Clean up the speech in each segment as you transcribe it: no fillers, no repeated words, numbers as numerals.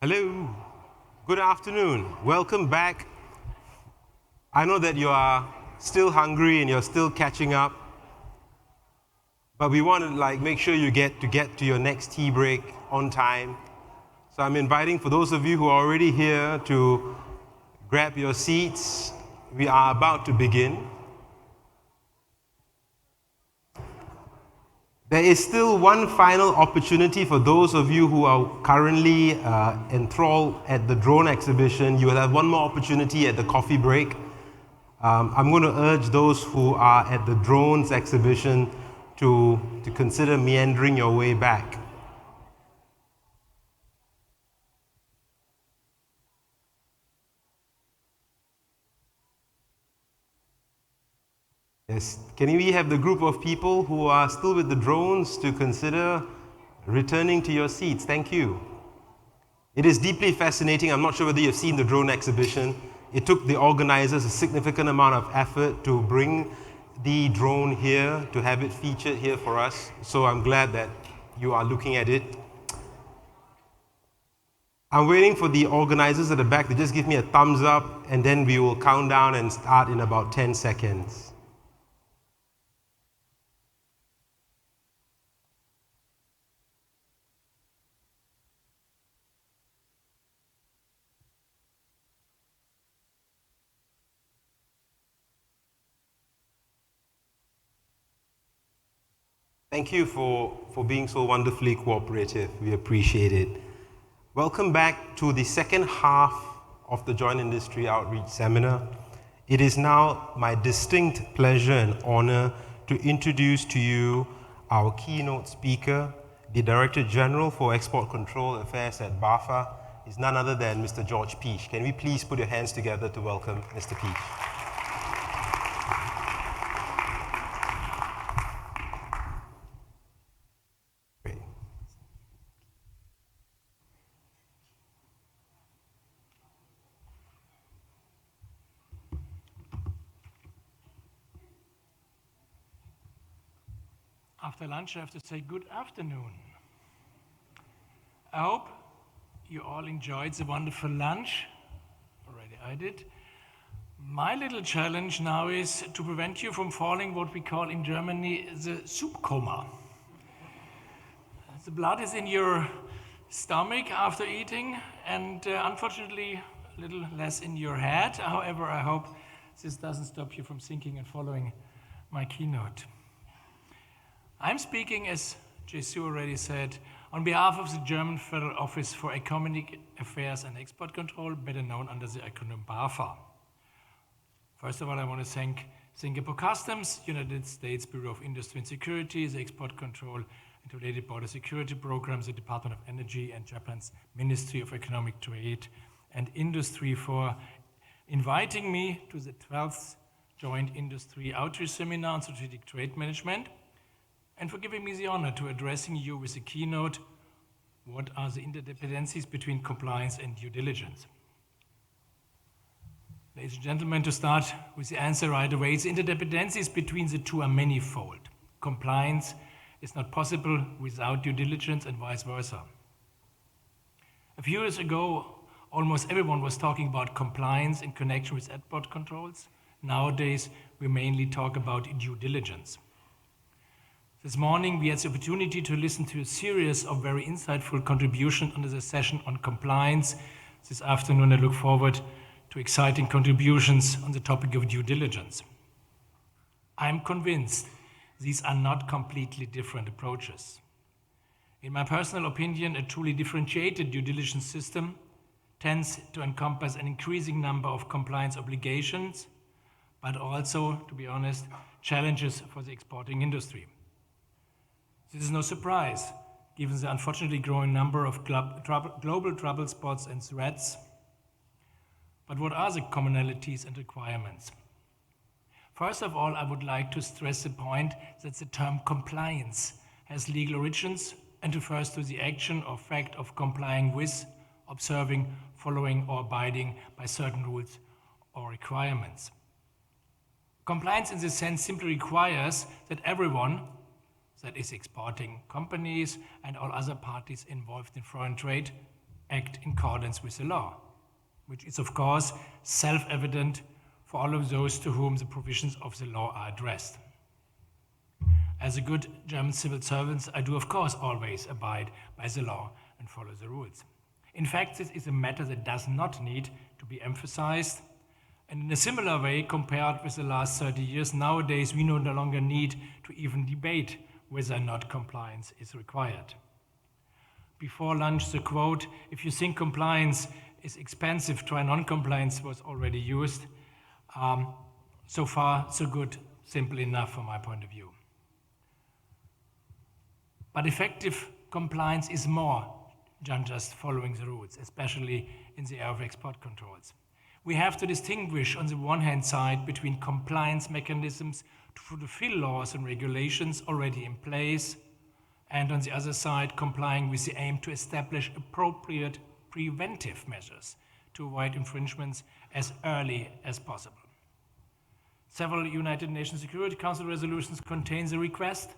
Hello, good afternoon. Welcome back. I know that you are still hungry and you're still catching up, but we want to make sure you get to your next tea break on time. So I'm inviting for those of you who are already here to grab your seats. We are about to begin. There is still one final opportunity for those of you who are currently enthralled at the drone exhibition. You will have one more opportunity at the coffee break. I'm going to urge those who are at the drones exhibition to consider meandering your way back. Yes. Can we have the group of people who are still with the drones to consider returning to your seats? Thank you. It is deeply fascinating. I'm not sure whether you've seen the drone exhibition. It took the organizers a significant amount of effort to bring the drone here, to have it featured here for us. So I'm glad that you are looking at it. I'm waiting for the organizers at the back to just give me a thumbs up, and then we will count down and start in about 10 seconds. Thank you for being so wonderfully cooperative. We appreciate it. Welcome back to the second half of the Joint Industry Outreach Seminar. It is now my distinct pleasure and honor to introduce to you our keynote speaker, the Director General for Export Control Affairs at BAFA, is none other than Mr. George Peach. Can we please put your hands together to welcome Mr. Peach? After lunch, I have to say good afternoon. I hope you all enjoyed the wonderful lunch. Already I did. My little challenge now is to prevent you from falling what we call in Germany the soup coma. The blood is in your stomach after eating, and unfortunately a little less in your head. However, I hope this doesn't stop you from thinking and following my keynote. I'm speaking, as Jesu already said, on behalf of the German Federal Office for Economic Affairs and Export Control, better known under the acronym BAFA. First of all, I want to thank Singapore Customs, United States Bureau of Industry and Security, the Export Control and Related Border Security Programs, the Department of Energy, and Japan's Ministry of Economic Trade and Industry for inviting me to the 12th Joint Industry Outreach Seminar on Strategic Trade Management, and for giving me the honor to addressing you with a keynote, what are the interdependencies between compliance and due diligence? Ladies and gentlemen, to start with the answer right away, the interdependencies between the two are manifold. Compliance is not possible without due diligence and vice versa. A few years ago, almost everyone was talking about compliance in connection with export controls. Nowadays, we mainly talk about due diligence. This morning, we had the opportunity to listen to a series of very insightful contributions under the session on compliance. This afternoon, I look forward to exciting contributions on the topic of due diligence. I'm convinced these are not completely different approaches. In my personal opinion, a truly differentiated due diligence system tends to encompass an increasing number of compliance obligations, but also, to be honest, challenges for the exporting industry. This is no surprise, given the unfortunately growing number of global trouble spots and threats. But what are the commonalities and requirements? First of all, I would like to stress the point that the term compliance has legal origins and refers to the action or fact of complying with, observing, following, or abiding by certain rules or requirements. Compliance in this sense simply requires that everyone, that is exporting companies and all other parties involved in foreign trade, act in accordance with the law, which is of course self-evident for all of those to whom the provisions of the law are addressed. As a good German civil servant, I do of course always abide by the law and follow the rules. In fact, this is a matter that does not need to be emphasized. And in a similar way, compared with the last 30 years, nowadays we no longer need to even debate whether or not compliance is required. Before lunch, the quote, "If you think compliance is expensive, try non-compliance," was already used. So far, so good, simple enough from my point of view. But effective compliance is more than just following the rules, especially in the area of export controls. We have to distinguish on the one hand side between compliance mechanisms to fulfill laws and regulations already in place, and on the other side, complying with the aim to establish appropriate preventive measures to avoid infringements as early as possible. Several United Nations Security Council resolutions contain the request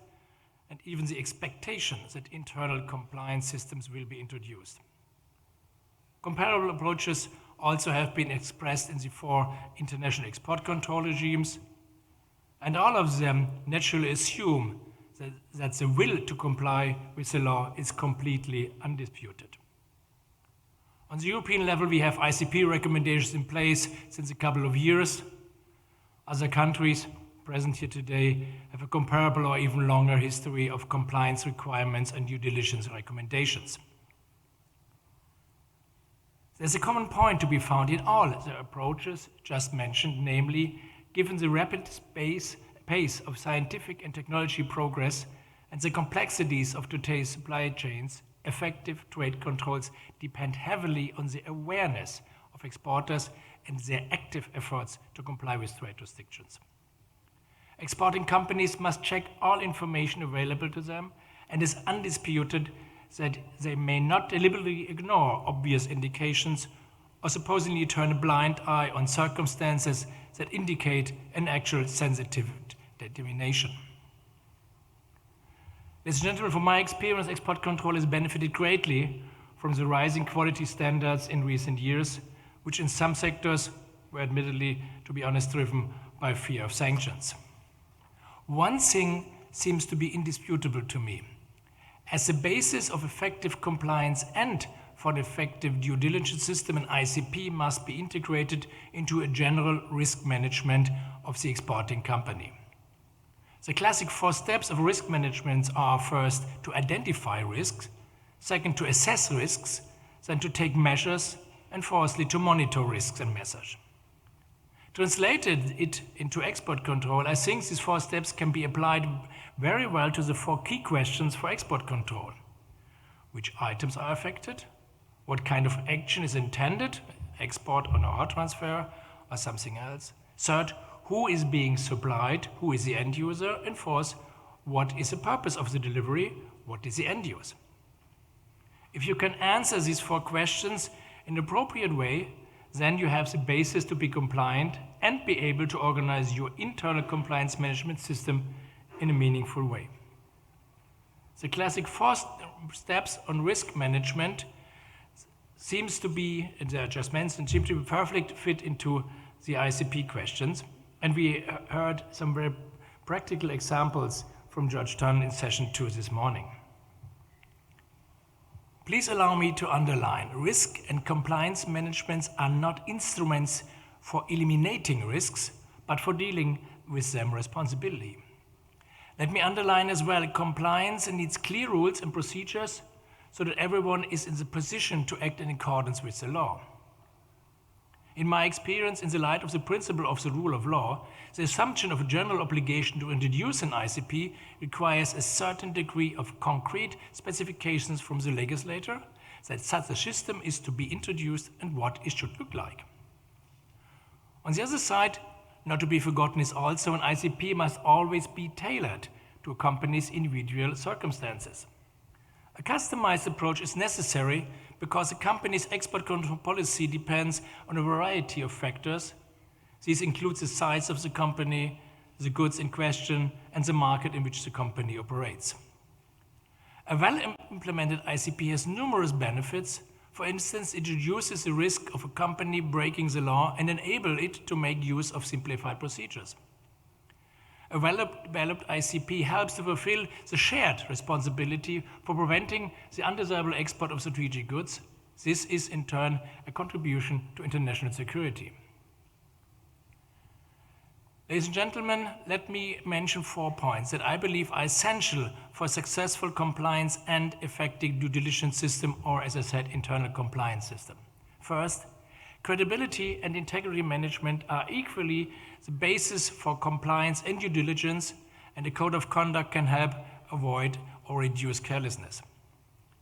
and even the expectation that internal compliance systems will be introduced. Comparable approaches also have been expressed in the 4 international export control regimes, and all of them naturally assume that the will to comply with the law is completely undisputed. On the European level, we have ICP recommendations in place since a couple of years. Other countries present here today have a comparable or even longer history of compliance requirements and due diligence recommendations. There's a common point to be found in all the approaches just mentioned, namely, given the rapid pace of scientific and technology progress and the complexities of today's supply chains, effective trade controls depend heavily on the awareness of exporters and their active efforts to comply with trade restrictions. Exporting companies must check all information available to them, and is undisputed that they may not deliberately ignore obvious indications or supposedly turn a blind eye on circumstances that indicate an actual sensitive determination. Ladies and gentlemen, from my experience, export control has benefited greatly from the rising quality standards in recent years, which in some sectors were admittedly, to be honest, driven by fear of sanctions. One thing seems to be indisputable to me. As the basis of effective compliance and for an effective due diligence system, an ICP must be integrated into a general risk management of the exporting company. The classic 4 steps of risk management are: first, to identify risks, second, to assess risks, then to take measures, and fourthly, to monitor risks and measures. Translated it into export control, I think these 4 steps can be applied very well to the 4 key questions for export control. Which items are affected? What kind of action is intended? Export or hot transfer or something else? Third, who is being supplied? Who is the end user? And fourth, what is the purpose of the delivery? What is the end use? If you can answer these 4 questions in an appropriate way, then you have the basis to be compliant and be able to organize your internal compliance management system in a meaningful way. The classic 4 steps on risk management seems to be, as I just mentioned, seem to be perfect fit into the ICP questions. And we heard some very practical examples from Judge Tan in session 2 this morning. Please allow me to underline, risk and compliance management are not instruments for eliminating risks, but for dealing with them responsibly. Let me underline as well, compliance needs clear rules and procedures so that everyone is in the position to act in accordance with the law. In my experience, in the light of the principle of the rule of law, the assumption of a general obligation to introduce an ICP requires a certain degree of concrete specifications from the legislator that such a system is to be introduced and what it should look like. On the other side, not to be forgotten is also an ICP must always be tailored to a company's individual circumstances. A customized approach is necessary because a company's export control policy depends on a variety of factors. These include the size of the company, the goods in question, and the market in which the company operates. A well-implemented ICP has numerous benefits For instance, it reduces the risk of a company breaking the law and enable it to make use of simplified procedures. A well-developed ICP helps to fulfill the shared responsibility for preventing the undesirable export of strategic goods. This is, in turn, a contribution to international security. Ladies and gentlemen, let me mention 4 points that I believe are essential for a successful compliance and effective due diligence system, or as I said, internal compliance system. First, credibility and integrity management are equally the basis for compliance and due diligence, and a code of conduct can help avoid or reduce carelessness.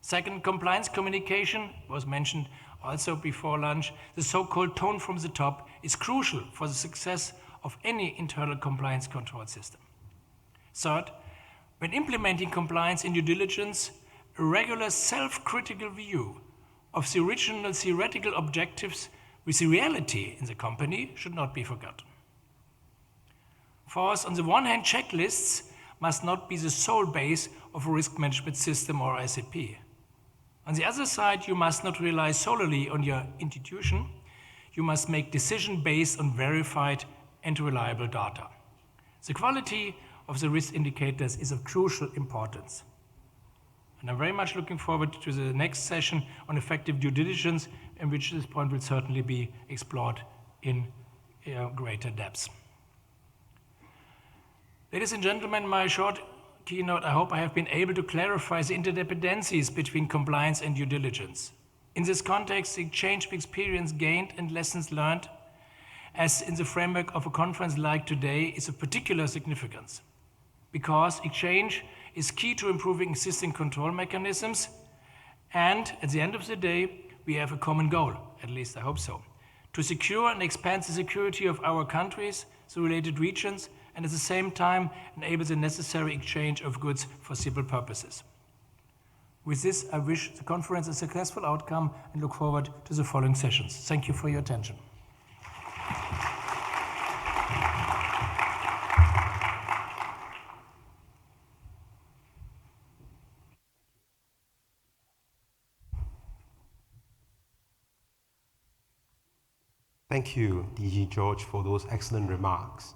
Second, compliance communication was mentioned also before lunch. The so-called tone from the top is crucial for the success of any internal compliance control system. Third, when implementing compliance in due diligence, a regular self-critical view of the original theoretical objectives with the reality in the company should not be forgotten. Fourth, on the one hand, checklists must not be the sole base of a risk management system or ICP. On the other side, you must not rely solely on your institution. You must make decisions based on verified and reliable data. The quality of the risk indicators is of crucial importance. And I'm very much looking forward to the next session on effective due diligence, in which this point will certainly be explored in greater depth. Ladies and gentlemen, my short keynote, I hope I have been able to clarify the interdependencies between compliance and due diligence. In this context, the exchange of experience gained and lessons learned, as in the framework of a conference like today, is of particular significance, because exchange is key to improving existing control mechanisms, and at the end of the day, we have a common goal, at least I hope so, to secure and expand the security of our countries, the related regions, and at the same time enable the necessary exchange of goods for civil purposes. With this, I wish the conference a successful outcome and look forward to the following sessions. Thank you for your attention. Thank you, DG George, for those excellent remarks.